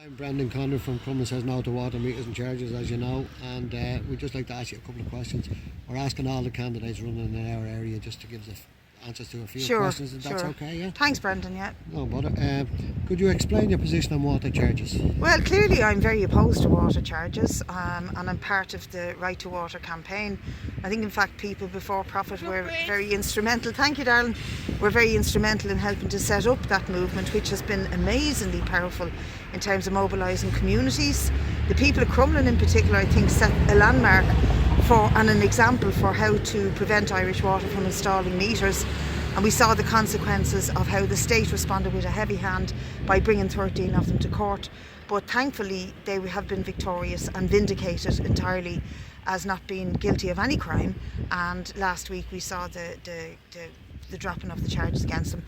I'm Brendan Conner from Crumlin Says No to Water Meters and Charges, as you know, and we'd just like to ask you a couple of questions. We're asking all the candidates running in our area just to give us answers to a few questions, if that's okay, yeah? Thanks, Brendan, yeah. No bother. Could you explain your position on water charges? Well, clearly I'm very opposed to water charges, and I'm part of the Right to Water campaign. I think, in fact, people before Profit were very instrumental, thank you darling, were very instrumental in helping to set up that movement, which has been amazingly powerful in terms of mobilising communities. The people of Crumlin in particular, I think, set a landmark and an example for how to prevent Irish Water from installing meters, and we saw the consequences of how the state responded with a heavy hand by bringing 13 of them to court. But thankfully they have been victorious and vindicated entirely as not being guilty of any crime, and last week we saw the dropping of the charges against them.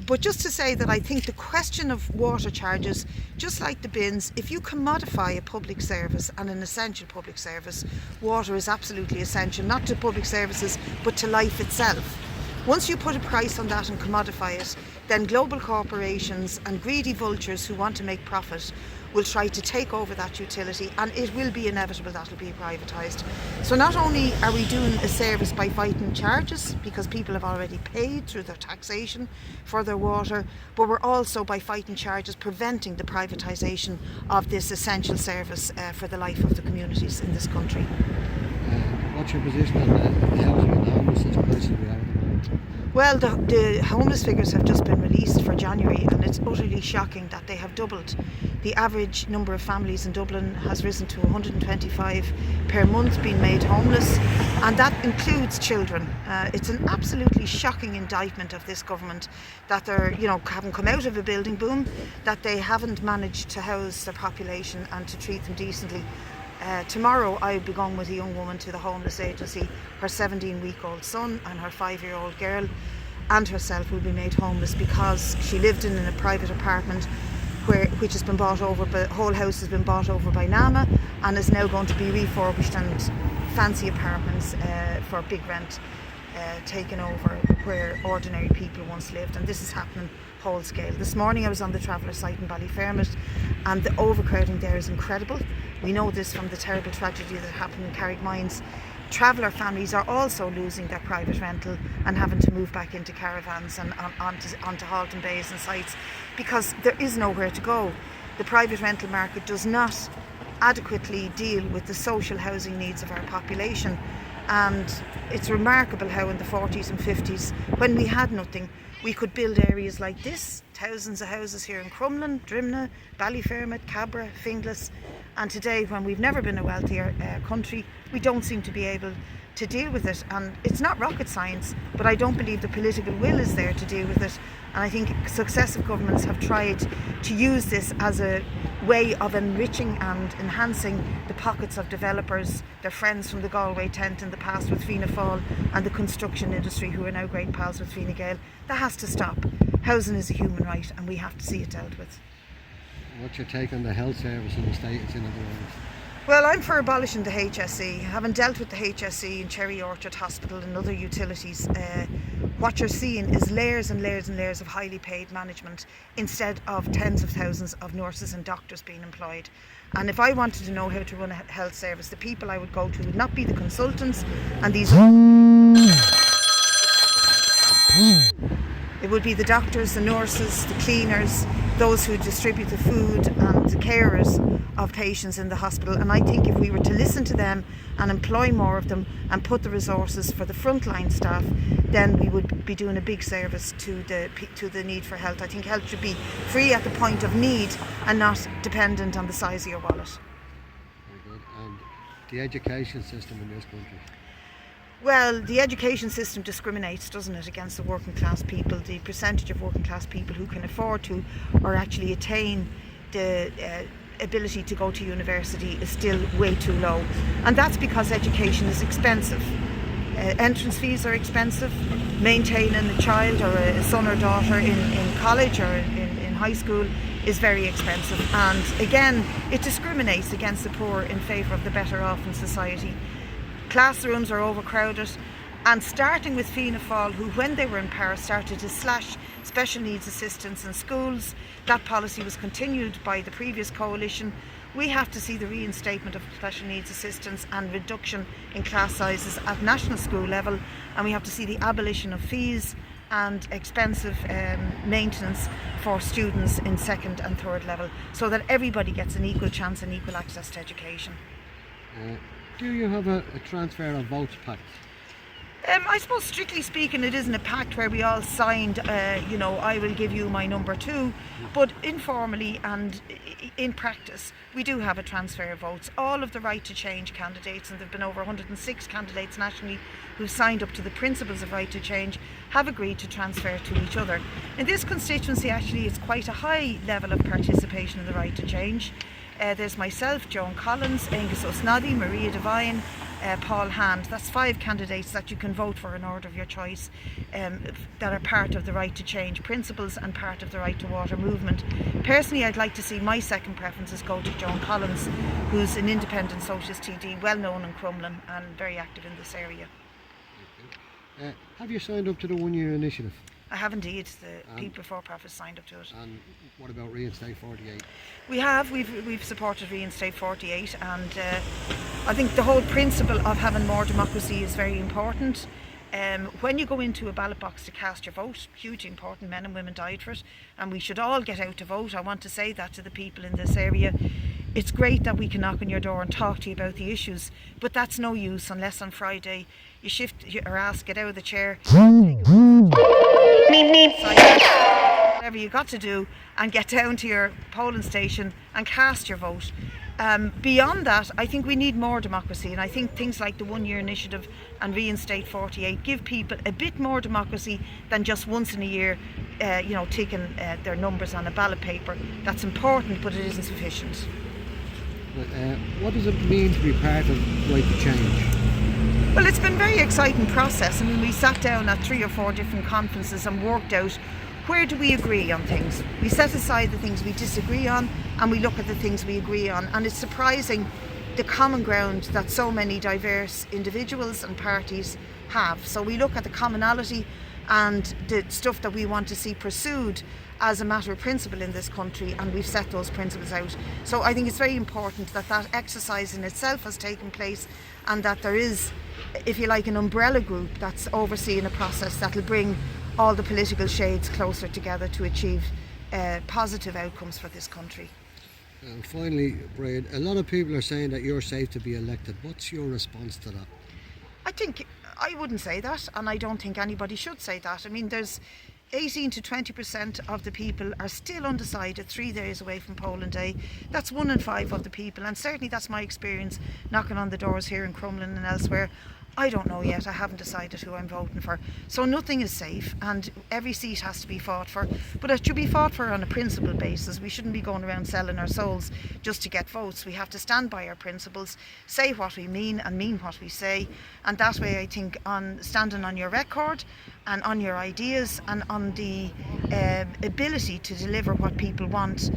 But just to say that I think the question of water charges, just like the bins, if you commodify a public service and an essential public service, water is absolutely essential, not to public services but to life itself. Once you put a price on that and commodify it, then global corporations and greedy vultures who want to make profit will try to take over that utility, and it will be inevitable that will be privatised. So not only are we doing a service by fighting charges, because people have already paid through their taxation for their water, but we're also, by fighting charges, preventing the privatisation of this essential service for the life of the communities in this country. What's your position on the housing and homelessness prices we have at the moment? Well, the homeless figures have just been released for January, and it's utterly shocking that they have doubled. The average number of families in Dublin has risen to 125 per month being made homeless, and that includes children. It's an absolutely shocking indictment of this government that they're, haven't come out of a building boom, that they haven't managed to house their population and to treat them decently. Tomorrow I'll be going with a young woman to the homeless agency. Her 17-week-old son and her 5-year-old girl and herself will be made homeless because she lived in a private apartment which has been bought over, but the whole house has been bought over by NAMA and is now going to be refurbished, and fancy apartments for big rent taken over where ordinary people once lived, and this is happening whole scale. This morning I was on the Traveller site in Ballyfermot, and the overcrowding there is incredible. We know this from the terrible tragedy that happened in Carrickmines. Traveller families are also losing their private rental and having to move back into caravans and onto Halton Bays and sites because there is nowhere to go. The private rental market does not adequately deal with the social housing needs of our population, and it's remarkable how in the 40s and 50s, when we had nothing, we could build areas like this, thousands of houses here in Crumlin, Drimna, Ballyfermot, Cabra, Finglas, and today, when we've never been a wealthier country, we don't seem to be able to deal with it. And it's not rocket science, but I don't believe the political will is there to deal with it. And I think successive governments have tried to use this as a way of enriching and enhancing the pockets of developers, their friends from the Galway tent in the past with Fianna Fáil, and the construction industry who are now great pals with Fine Gael. That has to stop. Housing is a human right and we have to see it dealt with. What's your take on the health service in the state it's in at the moment? Well, I'm for abolishing the HSE. Having dealt with the HSE in Cherry Orchard Hospital and other utilities, what you're seeing is layers and layers and layers of highly paid management instead of tens of thousands of nurses and doctors being employed. And if I wanted to know how to run a health service, the people I would go to would not be the consultants and these it would be the doctors, the nurses, the cleaners, those who distribute the food and the carers of patients in the hospital. And I think if we were to listen to them and employ more of them and put the resources for the frontline staff, then we would be doing a big service to the need for health. I think health should be free at the point of need and not dependent on the size of your wallet. Very good. And the education system in this country? Well, the education system discriminates, doesn't it, against the working class people. The percentage of working class people who can afford to or actually attain the ability to go to university is still way too low. And that's because education is expensive. Entrance fees are expensive. Maintaining a child or a son or daughter in college or in high school is very expensive. And again, it discriminates against the poor in favour of the better off in society. Classrooms are overcrowded. And starting with Fianna Fáil, who when they were in power started to slash special needs assistance in schools. That policy was continued by the previous coalition. We have to see the reinstatement of special needs assistance and reduction in class sizes at national school level, and we have to see the abolition of fees and expensive maintenance for students in second and third level, so that everybody gets an equal chance and equal access to education. Do you have a transfer of votes pact? I suppose strictly speaking it isn't a pact where we all signed, I will give you my number 2, but informally and in practice we do have a transfer of votes. All of the Right to Change candidates, and there have been over 106 candidates nationally who've signed up to the principles of Right to Change, have agreed to transfer to each other. In this constituency actually it's quite a high level of participation in the Right to Change. There's myself, Joan Collins, Angus O'Snoddy, Maria Devine, Paul Hand. That's 5 candidates that you can vote for in order of your choice, that are part of the Right to Change principles and part of the Right to Water movement. Personally, I'd like to see my second preferences go to Joan Collins, who's an independent socialist TD, well known in Crumlin and very active in this area. Have you signed up to the 1 year initiative? I have indeed. The People Before Profit signed up to it. And what about Reinstate 48? We have. We've supported Reinstate 48, and I think the whole principle of having more democracy is very important. When you go into a ballot box to cast your vote, hugely important. Men and women died for it, and we should all get out to vote. I want to say that to the people in this area. It's great that we can knock on your door and talk to you about the issues, but that's no use unless on Friday you shift your ass, get out of the chair, whatever you got to do, and get down to your polling station and cast your vote. Beyond that, I think we need more democracy, and I think things like the 1 year initiative and Reinstate 48 give people a bit more democracy than just once in a year, ticking their numbers on a ballot paper. That's important, but it isn't sufficient. What does it mean to be part of Right to Change? Well, it's been a very exciting process. I mean, we sat down at 3 or 4 different conferences and worked out where do we agree on things. We set aside the things we disagree on and we look at the things we agree on. And it's surprising the common ground that so many diverse individuals and parties have. So we look at the commonality and the stuff that we want to see pursued as a matter of principle in this country, and we've set those principles out. So I think it's very important that that exercise in itself has taken place, and that there is, if you like, an umbrella group that's overseeing a process that'll bring all the political shades closer together to achieve positive outcomes for this country. And finally, Brid, a lot of people are saying that you're safe to be elected. What's your response to that? I wouldn't say that, and I don't think anybody should say that. I mean, there's 18 to 20% of the people are still undecided 3 days away from polling day. That's 1 in 5 of the people, and certainly that's my experience knocking on the doors here in Crumlin and elsewhere. I don't know yet. I haven't decided who I'm voting for. So nothing is safe, and every seat has to be fought for. But it should be fought for on a principle basis. We shouldn't be going around selling our souls just to get votes. We have to stand by our principles, say what we mean and mean what we say. And that way, I think, on standing on your record and on your ideas and on the ability to deliver what people want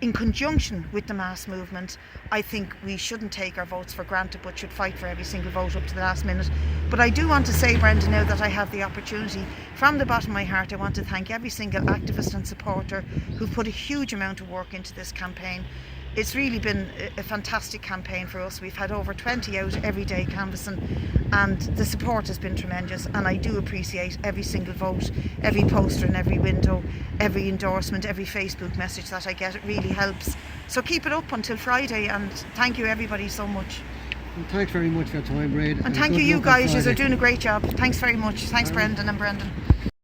in conjunction with the mass movement, I think we shouldn't take our votes for granted, but should fight for every single vote up to the last minute. But I do want to say, Brenda, now that I have the opportunity, from the bottom of my heart, I want to thank every single activist and supporter who've put a huge amount of work into this campaign. It's really been a fantastic campaign for us. We've had over 20 out every day canvassing, and the support has been tremendous, and I do appreciate every single vote, every poster in every window, every endorsement, every Facebook message that I get. It really helps. So keep it up until Friday, and thank you everybody so much. Well, thanks very much for your time, Brid. And thank you guys, you're doing a great job. Thanks very much. Thanks Brendan and Brendan.